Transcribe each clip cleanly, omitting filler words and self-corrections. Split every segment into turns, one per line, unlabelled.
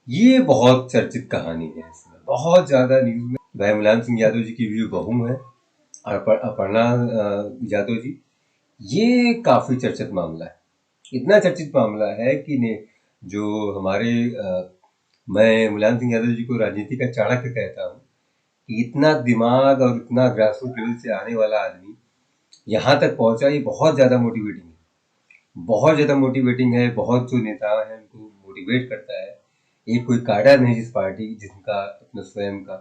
ये बहुत चर्चित कहानी है। इसमें बहुत ज्यादा न्यूज में भाई मुलायम सिंह यादव जी की जो बहू है अपर्णा यादव जी, ये काफी चर्चित मामला है। इतना चर्चित मामला है कि ने जो हमारे मैं मुलायम सिंह यादव जी को राजनीति का चाणक्य कहता हूँ कि इतना दिमाग और इतना ग्रासरूट लेवल से आने वाला आदमी यहाँ तक पहुंचा, ये बहुत ज्यादा मोटिवेटिंग है। बहुत ज्यादा मोटिवेटिंग है। बहुत जो नेता है उनको मोटिवेट करता है। एक कोई काडर नहीं जिस पार्टी जिनका अपना स्वयं का,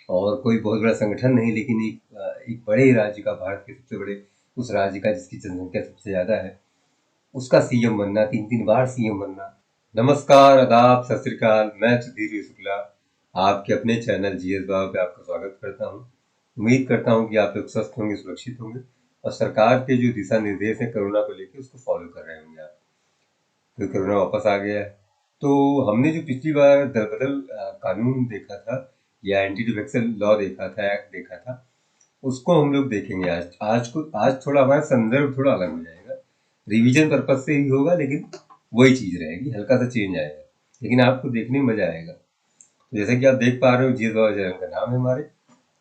और कोई बहुत बड़ा संगठन नहीं, लेकिन एक बड़े राज्य का, भारत के सबसे बड़े उस राज्य का जिसकी जनसंख्या सबसे ज्यादा है, उसका सीएम बनना, 3-3 बार सीएम बनना। नमस्कार, आदाब, सत श्री अकाल। मैं सुधीर शुक्ला आपके अपने चैनल जीएस बाबा पे आपका स्वागत करता हूँ। उम्मीद करता हूँ कि आप लोग स्वस्थ होंगे, सुरक्षित होंगे और सरकार के जो दिशा निर्देश है कोरोना को लेकर उसको फॉलो कर रहे होंगे आप। फिर कोरोना वापस आ गया है। तो हमने जो पिछली बार दल बदल कानून देखा था या एंटी डिफेक्शन लॉ देखा था, एक्ट देखा था, उसको हम लोग देखेंगे आज। आज थोड़ा हमारा संदर्भ थोड़ा अलग हो जाएगा। रिवीजन पर्पज से ही होगा, लेकिन वही चीज रहेगी, हल्का सा चेंज आएगा, लेकिन आपको देखने में मजा आएगा। तो जैसे कि आप देख पा रहे हो, जीएस बाबा चैनल का नाम है हमारे,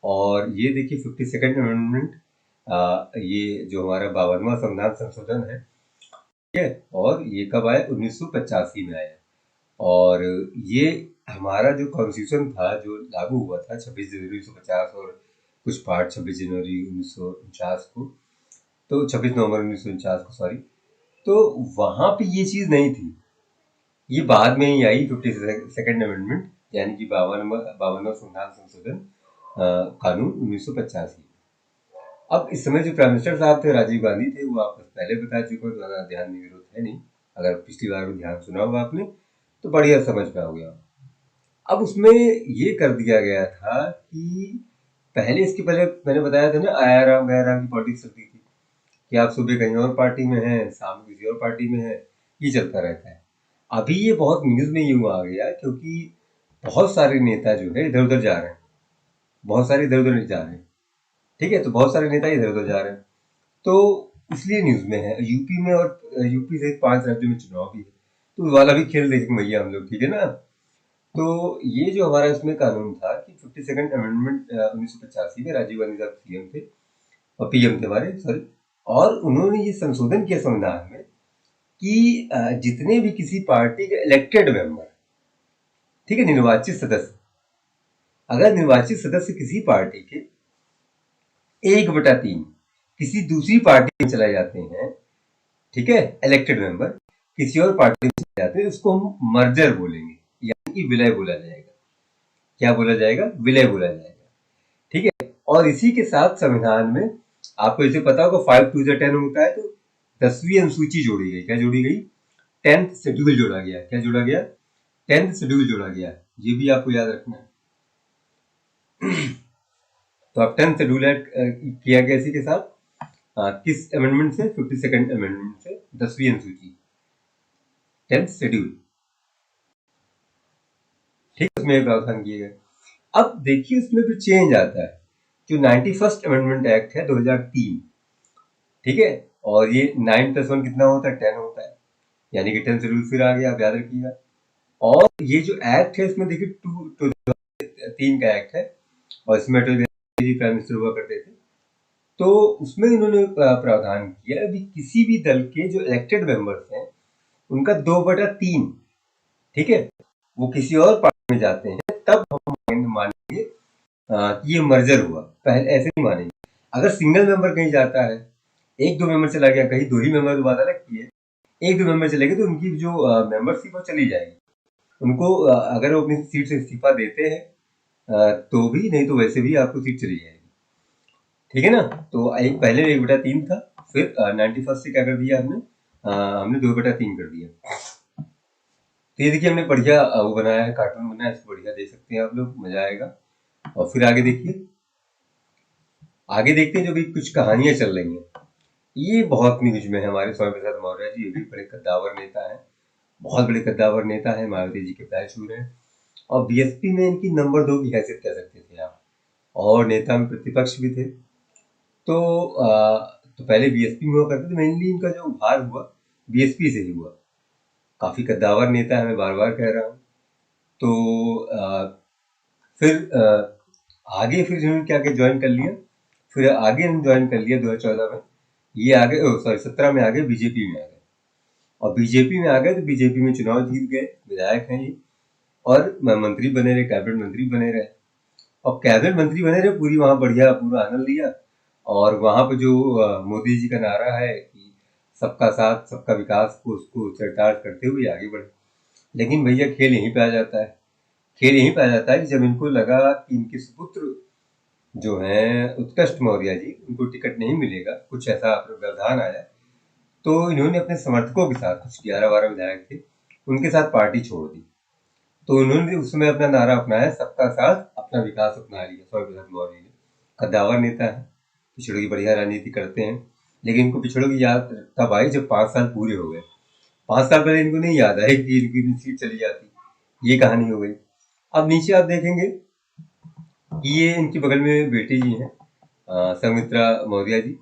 और ये देखिए 52nd अमेंडमेंट, ये जो हमारा 52वां संविधान संशोधन है, ठीक है। और ये कब आया? 1985 में आया। और ये हमारा जो कॉन्स्टिट्यूशन था जो लागू हुआ था 26 जनवरी 1950, और कुछ पार्ट 26 जनवरी 1949 को, तो 26 नवंबर 1949 को, सॉरी। तो वहां पे ये चीज नहीं थी, ये बाद में ही आई 52nd अमेंडमेंट, यानी कि 52वां संविधान संशोधन कानून 1985। अब इस समय जो प्राइम मिनिस्टर साहब थे राजीव गांधी थे, वो आपको पहले बता चुके हो, ज्यादा ध्यान की जरूरत है नहीं। अगर पिछली बार भी ध्यान सुना होगा आपने तो बढ़िया समझ पाओगे आप। अब उसमें ये कर दिया गया था कि पहले, इसके पहले मैंने बताया था ना, आया गया राम की पॉलिटिक्स चलती थी कि आप सुबह कहीं और पार्टी में हैं, शाम किसी और पार्टी में हैं, ये चलता रहता है। अभी ये बहुत न्यूज में यूं आ गया क्योंकि बहुत सारे नेता जो है इधर उधर जा रहे हैं। बहुत सारे इधर उधर जा रहे हैं, ठीक है। तो बहुत सारे नेता इधर उधर जा रहे हैं, तो इसलिए न्यूज में है। यूपी में, और यूपी से 5 राज्यों में चुनाव भी है, तो उस वाला भी खेल देखेंगे भैया हम लोग, ठीक है ना। तो ये जो हमारा इसमें कानून था कि 52nd अमेंडमेंट 1985 में राजीव गांधी साहब सीएम थे और पीएम थे हमारे, सॉरी। और उन्होंने ये संशोधन किया संविधान में कि जितने भी किसी पार्टी के इलेक्टेड मेंबर, ठीक है, निर्वाचित सदस्य, अगर निर्वाचित सदस्य किसी पार्टी के 1/3 किसी दूसरी पार्टी में चले जाते हैं, ठीक है, इलेक्टेड मेंबर किसी और पार्टी में चले जाते हैं, उसको हम मर्जर बोलेंगे, यानी कि विलय बोला जाएगा। क्या बोला जाएगा? विलय बोला जाएगा, ठीक है। और इसी के साथ संविधान में आपको जैसे पता होगा 5 2 10 होता है, तो 10वीं अनुसूची जोड़ी गई। क्या जोड़ी गई? 10th शेड्यूल जोड़ा गया। क्या जोड़ा गया? 10th शेड्यूल जोड़ा गया। ये भी आपको याद रखना है। तो अब 10th शेड्यूल किया गया इसी के साथ, किस अमेंडमेंट से? 52nd अमेंडमेंट से, 10वीं अनुसूची, 10th शेड्यूल, ठीक, उसमें प्रावधान किए गए। अब देखिए उसमें फिर चेंज आता है। जो 91st अमेंडमेंट एक्ट है 2003, ठीक है, और ये 9+1 कितना होता है? 10 होता है, यानी कि 10 शेड्यूल फिर आ गया, आप याद रखिएगा। और ये जो एक्ट है इसमें देखिए 2003 का एक्ट है, और इसमें अटल बिहारी जी प्राइम मिनिस्टर हुआ करते थे। तो उसमें इन्होंने प्रावधान किया अभी किसी भी दल के जो इलेक्टेड मेंबर्स हैं उनका 2/3, ठीक है, वो किसी और पार्टी में जाते हैं, तब हम मानेंगे कि ये मर्जर हुआ। पहले ऐसे नहीं मानेंगे। अगर सिंगल मेंबर कहीं जाता है, 1-2 मेंबर चला गया कहीं, 2 ही मेंबर तो बात अलग की है, 1-2 मेंबर चले गए तो उनकी जो मेंबरशिप वो चली जाएगी। उनको अगर वो अपनी सीट से इस्तीफा देते हैं तो भी, नहीं तो वैसे भी आपको सीट चली जाएगी, ठीक है ना। तो एक पहले 1/3 था, फिर 91st से क्या कर दिया हमने? हमने 2/3 कर दिया। तो ये देखिए हमने बढ़िया वो बनाया है, कार्टून बनाया है, इसको बढ़िया देख सकते हैं आप लोग, मजा आएगा। और फिर आगे देखिए, आगे देखते हैं जो भी कुछ कहानियां चल रही हैं। ये बहुत न्यूज में है। हमारे स्वामी प्रसाद मौर्य जी, ये भी बड़े कद्दावर नेता हैं, बहुत बड़े कद्दावर नेता है, मायावती जी के पैर छू रहे हैं। और बीएसपी में इनकी नंबर 2 की हैसियत कह सकते थे आप, और नेता में प्रतिपक्ष भी थे। तो तो पहले बीएसपी में हुआ करते थे, मेनली इनका जो उभार हुआ बीएसपी से ही हुआ। काफी कद्दावर नेता है, मैं बार बार कह रहा हूँ। तो फिर आगे फिर इन्होंने क्या क्या ज्वाइन कर लिया, फिर आगे इन्होंने ज्वाइन कर लिया 2014 में, ये आगे सॉरी 17 में आ गए बीजेपी में आ गए, और बीजेपी में आ गए तो बीजेपी में चुनाव जीत गए, विधायक हैं ये, और मंत्री बने रहे, कैबिनेट मंत्री बने रहे, और कैबिनेट मंत्री बने रहे, पूरी वहां बढ़िया पूरा आनंद लिया। और वहां पे जो मोदी जी का नारा है कि सबका साथ सबका विकास को उसको चरितार्थ करते हुए आगे बढ़े। लेकिन भैया खेल यहीं पे आ जाता है, खेल यहीं पे आ जाता है कि जब इनको लगा कि इनके सुपुत्र जो हैं उत्कृष्ट मौर्य जी, उनको टिकट नहीं मिलेगा, कुछ ऐसा व्यवधान आया, तो इन्होंने अपने समर्थकों के साथ, कुछ 11-12 विधायक थे, उनके साथ पार्टी छोड़ दी। तो उन्होंने उसमें अपना नारा अपनाया, सबका साथ अपना विकास अपना लिया। स्वामी प्रसाद मौर्य ने कद्दावर नेता है, पिछड़ों की बढ़िया राजनीति करते हैं, लेकिन इनको पिछड़ों की याद तब आई जब 5 साल पूरे हो गए। 5 साल पहले इनको नहीं याद है कि इनकी भी सीट चली जाती, ये कहानी हो गई। अब नीचे आप देखेंगे कि ये इनके बगल में बेटी जी हैं, संघमित्रा मौर्य जी,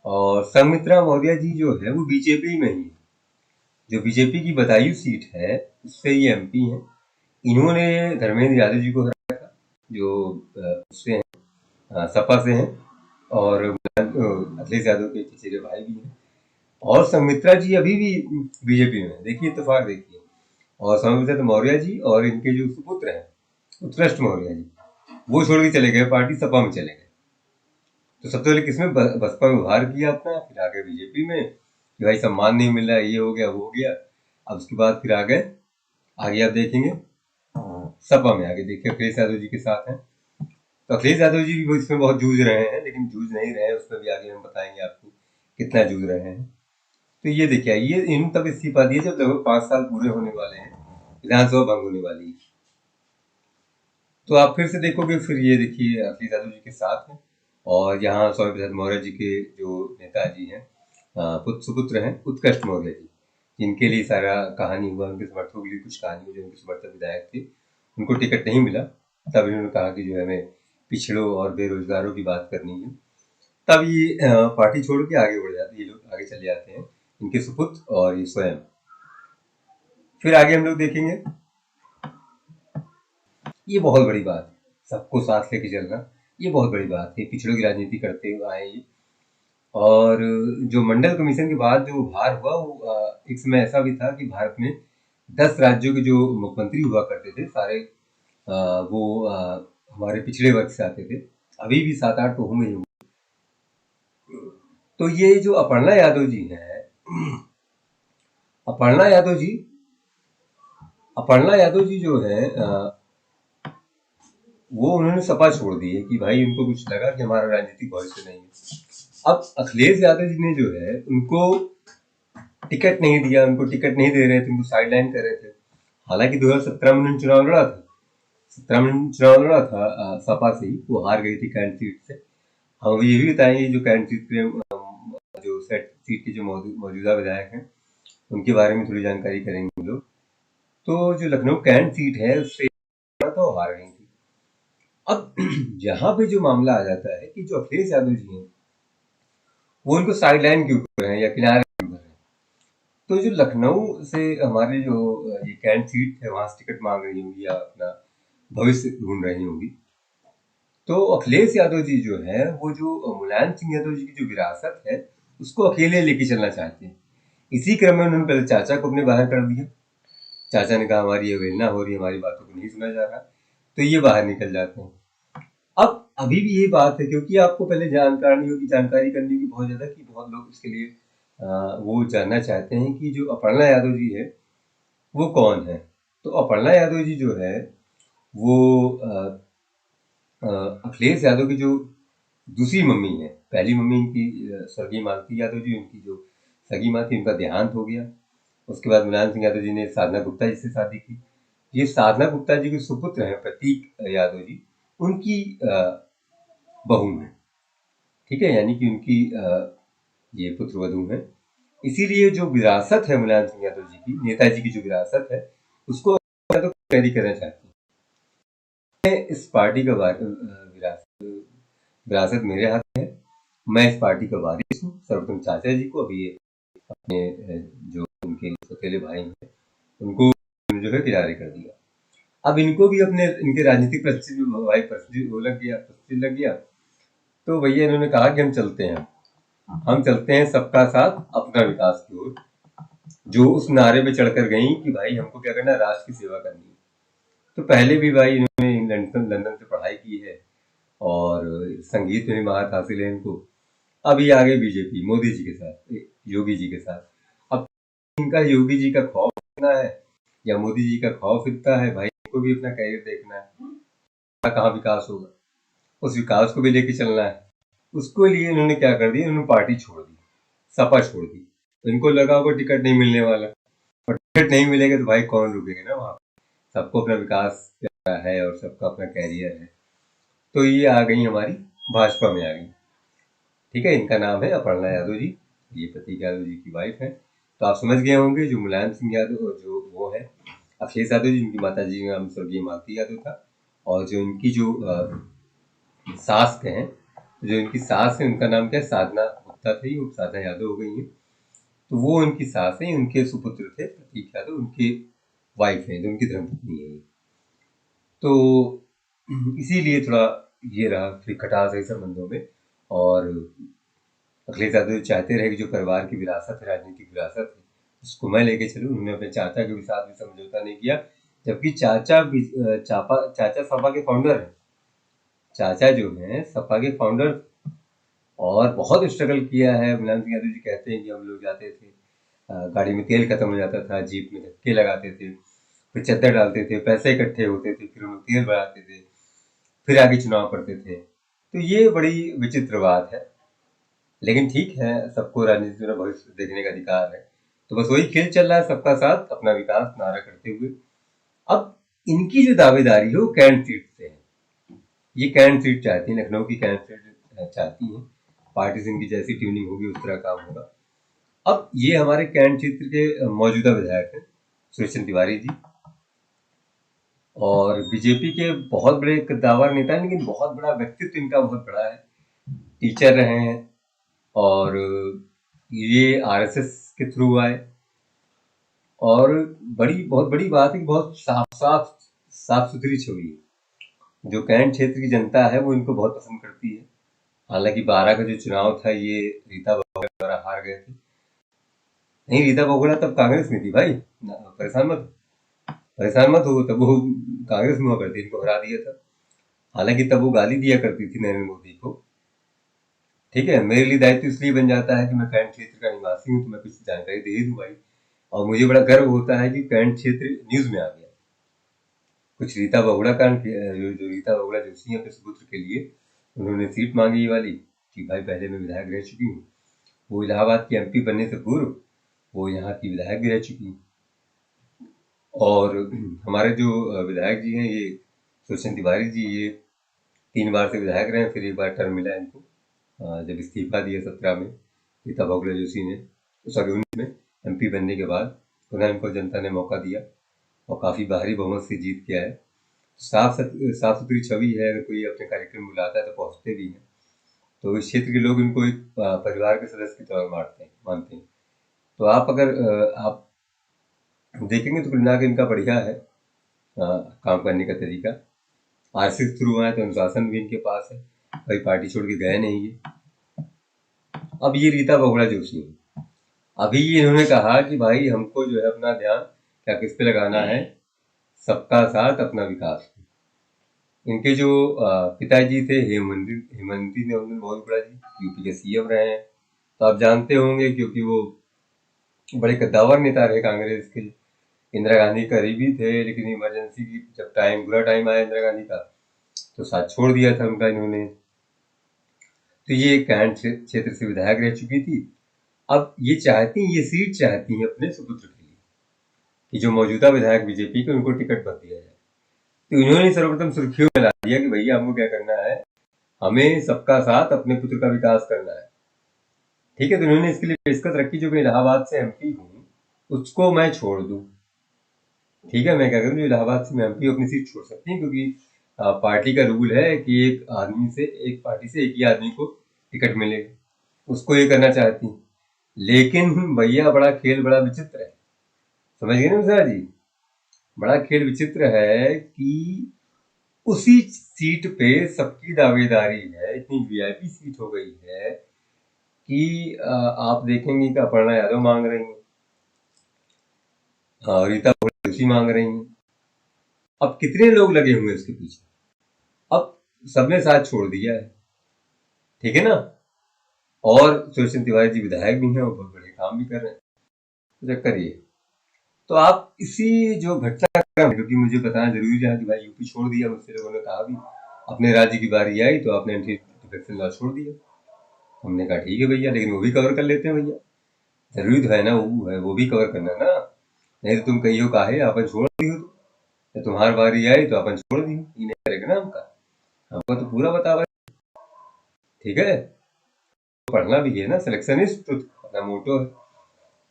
और संघमित्रा मौर्य जी जो है वो बीजेपी में ही है, जो बीजेपी की बदायूं सीट है उससे ये एमपी हैं। इन्होंने धर्मेंद्र यादव जी को हराया था, जो उससे हैं, सपा से हैं, और अखिलेश यादव के चचेरे भाई भी हैं, और संघमित्रा जी अभी भी बीजेपी में है। देखिए इत्तेफाक देखिए, और संघमित्रा मौर्य जी और इनके जो सुपुत्र हैं उत्कृष्ट मौर्य जी, वो छोड़ के चले गए पार्टी, सपा में चले गए। तो सबसे पहले किसमें बसपा में उभार किया अपना, फिर आगे बीजेपी में कि भाई सम्मान नहीं मिल रहा है, ये हो गया वो हो गया। अब उसके बाद फिर आगे आप देखेंगे सपा में आगे देखिए अखिलेश यादव जी के साथ हैं। तो अखिलेश यादव जी भी इसमें बहुत जूझ रहे हैं, लेकिन जूझ नहीं रहे हैं, उसमें भी आगे हम बताएंगे आपको कितना जूझ रहे हैं। तो ये देखिए, ये इन तब इस्तीफा दिए जब लगभग 5 साल पूरे होने वाले हैं, विधानसभा भंग होने वाली है। तो आप फिर से देखोगे, फिर ये देखिए अखिलेश यादव जी के साथ हैं, और यहाँ स्वामी प्रसाद मौर्य जी के जो नेताजी हैं, सुपुत्र हैं उत्कृष्ट मौर्य जी, जिनके लिए सारा कहानी हुआ, उनके समर्थकों के लिए कुछ कहानी हुई, जो उनके समर्थक विधायक थे, उनको टिकट नहीं मिला, तब इन्होंने कहा कि जो है हमें पिछड़ों और बेरोजगारों की बात करनी है। तब ये पार्टी छोड़ के आगे बढ़ जाते, ये लोग आगे चले जाते हैं, इनके सुपुत्र और ये स्वयं। फिर आगे हम लोग देखेंगे, ये बहुत बड़ी बात है, सबको साथ लेके चलना, ये बहुत बड़ी बात है, पिछड़ों की राजनीति करते हुए आए ये। और जो मंडल कमीशन के बाद जो उभार हुआ, वो एक समय ऐसा भी था कि भारत में 10 राज्यों के जो मुख्यमंत्री हुआ करते थे सारे, वो हमारे पिछड़े वर्ग से आते थे, अभी भी 7-8 तो होंगे ही होंगे। तो ये जो अपर्णा यादव जी हैं, अपर्णा यादव जी जो है, वो उन्होंने सपा छोड़ दी है कि भाई उनको कुछ लगा कि हमारा राजनीतिक भविष्य नहीं है। अब अखिलेश यादव जी ने जो है उनको टिकट नहीं दिया, उनको टिकट नहीं दे रहे थे, उनको साइड लाइन कर रहे थे। हालांकि 2017 में उन्होंने चुनाव लड़ा था, 17 में चुनाव लड़ा था सपा से ही, वो हार गई थी कैंट सीट से। हम ये भी बताएंगे जो कैंट सीट पे जो सीट के जो मौजूदा विधायक हैं उनके बारे में थोड़ी जानकारी करेंगे हम लोग। तो जो लखनऊ कैंट सीट है उससे तो हार गई थी। अब यहाँ पे जो मामला आ जाता है कि जो अखिलेश यादव जी हैं वो उनको साइड लाइन क्यों कर रहे हैं या किनारे क्यों कर रहे हैं। तो जो लखनऊ से हमारे जो ये कैंट सीट है वहां से टिकट मांग रही होंगी या अपना भविष्य ढूंढ रही होंगी, तो अखिलेश यादव जी जो है वो जो मुलायम सिंह यादव जी की जो विरासत है उसको अकेले लेके चलना चाहते हैं। इसी क्रम में उन्होंने पहले चाचा को अपने बाहर कर दिया, चाचा ने कहा हमारी अवहेलना हो रही है, हमारी बातों को नहीं सुना जा रहा, तो ये बाहर निकल जाते हैं। अब अभी भी ये बात है, क्योंकि आपको पहले जानकारी करनी होगी बहुत ज्यादा, कि बहुत लोग इसके लिए वो जानना चाहते हैं कि जो अपर्णा यादव जी है वो कौन है। तो अपर्णा यादव जी जो है वो अखिलेश यादव की जो दूसरी मम्मी है, पहली मम्मी इनकी स्वर्गीय मालती यादव जी, उनकी जो सगी माँ थी उनका देहांत हो गया। उसके बाद मुलायम सिंह यादव जी ने साधना गुप्ता जी से शादी की। ये साधना गुप्ता जी के सुपुत्र हैं प्रतीक यादव जी, उनकी बहू है, ठीक है, यानी कि उनकी ये पुत्र वधू है। इसीलिए जो विरासत है मुलायम सिंह यादव जी की, नेताजी की जो विरासत है उसको तो कैरी करना चाहते हैं। इस पार्टी का विरासत मेरे हाथ में है, मैं इस पार्टी का वारिस हूँ। सर्वप्रथम चाचा जी को अभी अपने जो उनके सौतेले भाई हैं उनको जो है किनारे कर दिया। अब इनको भी अपने इनके राजनीतिक प्रस्ताव में भाई प्रस्ताव लग गया। तो भैया इन्होंने कहा कि हम चलते हैं सबका साथ अपना विकास की ओर, जो उस नारे पे चढ़कर गई कि भाई हमको क्या करना है, राष्ट्र की सेवा करनी है। तो पहले भी भाई इन्होंने लंदन से पढ़ाई की है और संगीत में महारत हासिल है इनको। अभी आगे बीजेपी मोदी जी के साथ, योगी जी के साथ। अब इनका योगी जी का खौफ इतना है या मोदी जी का खौफ इतना है, भाई इनको भी अपना कैरियर देखना है, कहाँ विकास होगा, उस विकास को भी लेके चलना है। उसको लिए इन्होंने क्या कर दिया, इन्होंने पार्टी छोड़ दी, सपा छोड़ दी। तो इनको लगा होगा टिकट नहीं मिलने वाला, और टिकट नहीं मिलेगा तो भाई कौन रुकेगा ना वहाँ। सबको अपना विकास है और सबका अपना कैरियर है। तो ये आ गई हमारी भाजपा में आ गई। ठीक है, इनका नाम है अपर्णा यादव जी, ये प्रतीक यादव जी की वाइफ है। तो आप समझ गए होंगे, जो मुलायम सिंह यादव जो वो है अखिलेश यादव जी, इनकी माता जी का नाम स्वर्गीय मालती यादव था। और जो इनकी जो सास के हैं, जो इनकी सास है उनका नाम क्या है, साधना गुप्ता थी, वो साधना यादव हो गई है। तो वो उनकी सास है, उनके सुपुत्र थे प्रतीक यादव, उनके वाइफ है, जो उनकी धर्मपत्नी है। तो इसीलिए थोड़ा ये रहा फिर खटास है संबंधों में। और अखिलेश यादव चाहते रहे कि जो परिवार की विरासत है, राजनीतिक विरासत है, उसको मैं लेके चलूं। उन्होंने अपने चाचा के साथ भी समझौता नहीं किया, जबकि चाचा सपा के फाउंडर हैं। चाचा जो हैं सपा के फाउंडर, और बहुत स्ट्रगल किया है। मुलायम सिंह यादव जी कहते हैं कि हम लोग जाते थे, गाड़ी में तेल खत्म हो जाता था, जीप में धक्के लगाते थे, फिर चद्दर डालते थे, पैसे इकट्ठे होते थे, फिर हम लोग तेल बढ़ाते थे, फिर आगे चुनाव करते थे। तो ये बड़ी विचित्र बात है, लेकिन ठीक है, सबको राजनीति में भविष्य देखने का अधिकार है। तो बस वही खेल चल रहा है, सबका साथ अपना विकास नारा करते हुए। अब इनकी जो दावेदारी है वो कैंट सीट से है। ये कैंट सीट चाहती है, लखनऊ की कैंट सीट चाहती है। पार्टी से इनकी जैसी ट्यूनिंग होगी उस तरह काम होगा। अब ये हमारे कैंट क्षेत्र के मौजूदा विधायक हैं सुरेश चंद्र तिवारी जी, और बीजेपी के बहुत बड़े कद्दावर नेता हैं, लेकिन बहुत बड़ा व्यक्तित्व इनका बहुत बड़ा है। टीचर रहे हैं और ये आरएसएस के थ्रू आए। और बहुत बड़ी बात है कि बहुत साफ सुथरी छवि है। जो कैंट क्षेत्र की जनता है वो इनको बहुत पसंद करती है। हालांकि 12 का जो चुनाव था ये रीता बहुगुणा द्वारा हार गए थे। नहीं, रीता बहुगुणा तब कांग्रेस में थी भाई, परेशान मत हो, तब वो कांग्रेस में हुआ करती, इनको हरा दिया था। हालांकि तब वो गाली दिया करती थी नरेंद्र मोदी को। ठीक है, मेरे लिए दायित्व इसलिए बन जाता है कि मैं कैंट क्षेत्र का निवासी हूँ, तो मैं कुछ जानकारी दे ही दूं भाई। और मुझे बड़ा गर्व होता है कि कैंट क्षेत्र न्यूज में आ गया। कुछ रीता बहुगुणा कांड, जो रीता बहुगुणा जोशी है अपने सुपुत्र के लिए उन्होंने सीट मांगी ये वाली कि भाई पहले मैं विधायक रह चुकी हूँ। वो इलाहाबाद की एमपी बनने से पूर्व वो यहाँ की विधायक भी रह चुकी हूँ। और हमारे जो विधायक जी हैं ये सुरेश तिवारी जी, ये 3 बार से विधायक रहे, फिर एक बार टर्म मिला इनको जब इस्तीफा दिया 17 में रीता बहुगुणा जोशी ने, सॉरी 19 में एमपी बनने के बाद पुनः इनको जनता ने मौका दिया और काफ़ी भारी बहुमत से जीत के आए। साफ सुथरी छवि है, अगर कोई अपने कार्यक्रम बुलाता है तो पहुंचते भी हैं। तो इस क्षेत्र के लोग इनको एक परिवार के सदस्य की तरह मानते हैं। तो आप अगर आप देखेंगे तो कुल मिला के इनका बढ़िया है काम करने का तरीका। आरएसएस थ्रू आए तो अनुशासन भी इनके पास है, कोई पार्टी छोड़ के गए नहीं है। अब ये रीता बहुगुणा जोशी है, अभी इन्होंने कहा कि भाई हमको जो है अपना ध्यान क्या किस पे लगाना है, सबका साथ अपना विकास। इनके जो पिताजी थे हेमंती नंदन बहुगुणा जी, यूपी के सीएम रहे हैं, तो आप जानते होंगे क्योंकि वो बड़े कद्दावर नेता रहे कांग्रेस के। इंदिरा गांधी करीबी थे, लेकिन इमरजेंसी की जब बुरा टाइम आया इंदिरा गांधी का तो साथ छोड़ दिया था उनका इन्होंने। तो ये कैंट क्षेत्र से विधायक रह चुकी थी। अब ये सीट चाहती है अपने सुपुत्र के लिए कि जो मौजूदा विधायक बीजेपी के उनको टिकट मत दिया जाए। तो इन्होंने सर्वप्रथम सुर्खियों में ला दिया कि भैया हमको क्या करना है, हमें सबका साथ अपने पुत्र का विकास करना है। ठीक है, तो इन्होंने इसके लिए पेशकश रखी, जो मैं इलाहाबाद से एमपी हूँ उसको मैं छोड़ दूं। ठीक है, मैं क्या करूँ, जो इलाहाबाद से मैं एमपी अपनी सीट छोड़ सकती हूँ, क्योंकि पार्टी का रूल है कि एक पार्टी से एक ही आदमी को टिकट मिले, उसको ये करना चाहती। लेकिन भैया बड़ा खेल बड़ा विचित्र है, समझ गए ना सर जी। बड़ा खेल विचित्र है कि उसी सीट पे सबकी दावेदारी है, इतनी वीआईपी सीट हो गई है कि आप देखेंगे कि अपर्णा यादव मांग रही हैं, रीता जोशी मांग रही हैं। अब कितने लोग लगे हुए हैं इसके पीछे, अब सबने साथ छोड़ दिया है, ठीक है ना। और सुरेश तिवारी जी विधायक भी हैं और बहुत बड़े काम भी कर रहे हैं, तो चक्कर ये। तो आप इसी जो घटनाक्रम, क्योंकि मुझे बताना जरूरी रहा कि भाई यूपी छोड़ दिया, मुझसे लोगों ने कहा भी अपने राज्य की बारी आई तो आपने एंटी डिफेक्शन लॉ छोड़ दिया। हमने कहा ठीक है भैया, लेकिन वो भी कवर कर लेते हैं भैया, जरूरी तो है ना, वो है वो भी कवर करना ना, नहीं तो तुम कहियो काहे अपन छोड़ दियो, तो तुम्हारी बारी आई तो अपन छोड़ दियो, ये नहीं करेगा ना हमका तो पूरा बतावा, ठीक है। पढ़ना भी है ना, सिलेक्शनिस्ट ट्रुथ अपना मोटो है।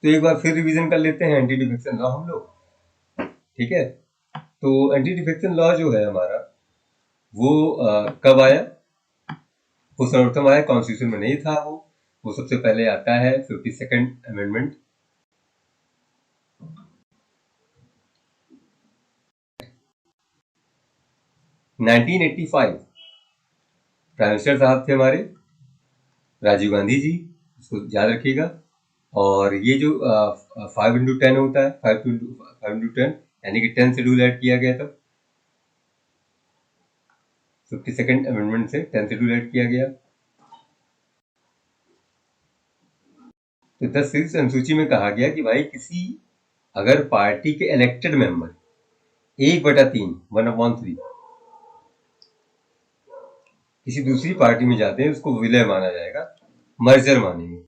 तो एक बार फिर रिवीजन कर लेते हैं एंटी डिफेक्शन लॉ हम लोग, ठीक है। तो एंटी डिफेक्शन लॉ जो है हमारा वो कब आया, वो सर्वप्रथम आया, कॉन्स्टिट्यूशन में नहीं था वो सबसे पहले आता है 52nd अमेंडमेंट 1985। प्राइम मिनिस्टर साहब थे हमारे राजीव गांधी जी, इसको याद रखिएगा। और ये जो 5x10 होता है, 5x10 यानी कि 10 शेड्यूल ऐड किया गया था, 52nd अमेंडमेंट से 10 शेड्यूल ऐड किया गया। तो 10 अनुसूची में कहा गया कि भाई किसी अगर पार्टी के इलेक्टेड मेंबर 1/3 1/3 किसी दूसरी पार्टी में जाते हैं, उसको विलय माना जाएगा, मर्जर मानेंगे।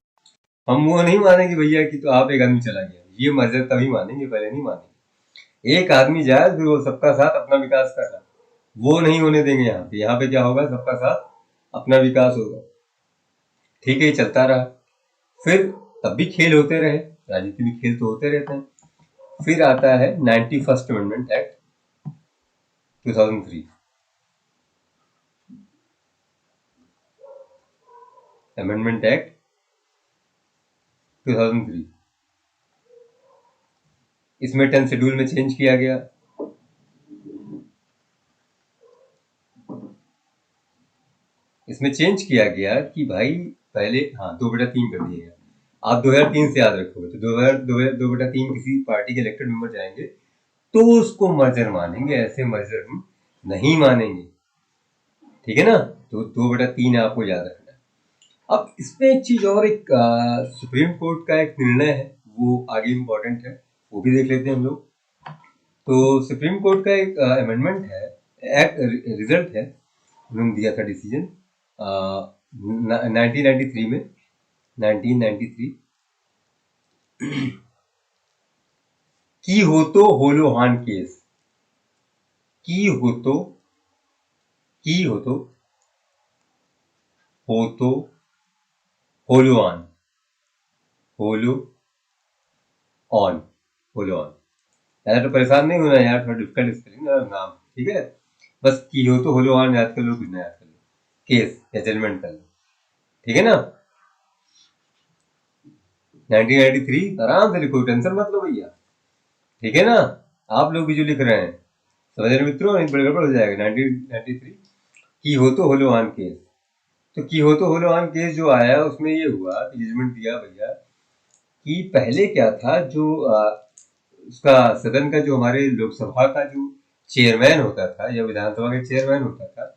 हम वो नहीं मानेंगे भैया कि तो आप एक आदमी चला गया, ये मर्जर तभी मानेंगे, पहले नहीं मानेंगे। एक आदमी जाए फिर वो सबका साथ अपना विकास कर रहा, वो नहीं होने देंगे। यहाँ पे क्या होगा, सबका साथ अपना विकास होगा, ठीक है। ये चलता रहा, फिर तब भी खेल होते रहे, राजनीति में खेल तो होते रहते हैं। फिर आता है 91st amendment act 2003, amendment act 2003। इसमें 10 शेड्यूल में चेंज किया गया। इसमें चेंज किया गया कि भाई पहले 2/3 कर दिया गया। आप 2003 से याद रखोगे तो 2/3 किसी पार्टी के इलेक्टेड मेंबर जाएंगे तो उसको मर्जर मानेंगे, ऐसे मर्जर नहीं मानेंगे, ठीक है ना। तो 2/3 आपको याद रखना है। अब इसमें एक चीज और, एक सुप्रीम कोर्ट का एक निर्णय है, वो आगे इम्पोर्टेंट है, वो भी देख लेते हैं हम लोग। तो सुप्रीम कोर्ट का एक अमेंडमेंट है, एक्ट रिजल्ट है, उन्होंने दिया था डिसीजन 1993 में, 1993 की हो तो होलोहान केस, की हो तो होलोआन, होलो ऑन, होलोआन। यार तो परेशान नहीं होना यार, थोड़ा डिफिकल्ट स्पेलिंग नाम, ठीक है। बस की हो तो होलोआन याद कर लो, कुछ ना याद कर लो, केस या जजमेंट कर लो, ठीक है ना। 1993 आराम से लिखो, टेंशन मत लो भैया, ठीक है ना। आप लोग भी जो लिख रहे हैं समझ रहे मित्रों, नहीं बड़े गड़बड़ हो जाएगा। 1993 की हो तो होलोआन केस। तो की हो तो होलोआन केस जो आया उसमें ये हुआ कि जजमेंट दिया भैया कि पहले क्या था, जो उसका सदन का जो हमारे लोकसभा का जो चेयरमैन होता था या विधानसभा का चेयरमैन होता था,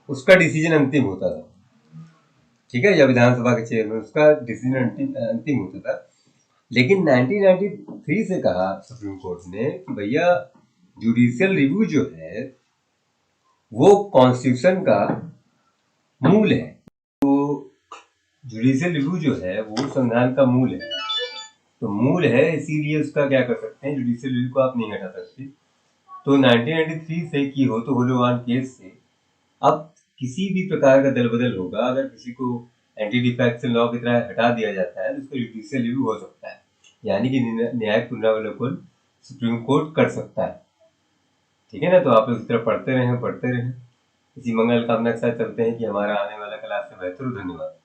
उसका डिसीजन अंतिम होता था, ठीक है, या विधानसभा के चेयरमैन, उसका डिसीजन अंतिम होता था। लेकिन 1993 से कहा सुप्रीम कोर्ट ने कि भैया जुडिशियल रिव्यू जो है वो कॉन्स्टिट्यूशन का मूल है, तो जुडिशियल रिव्यू जो है वो संविधान का मूल है, तो मूल है, इसीलिए उसका क्या कर सकते हैं, जुडिशियल रिव्यू को आप नहीं हटा सकते। तो 1993 से की हो तो होलोआन केस से अब किसी भी प्रकार का दल बदल होगा, अगर किसी को एंटी डिफेक्शन लॉ की तरह हटा दिया जाता है तो उसको जुडिशियल रिव्यू हो सकता है, यानी कि न्यायिक पुनरावलोकन सुप्रीम कोर्ट कर सकता है, ठीक है ना। तो आप लोग इस तरह पढ़ते रहें। इसी मंगल कामना के साथ चलते हैं कि हमारा आने वाला क्लास से बेहतर हो। धन्यवाद।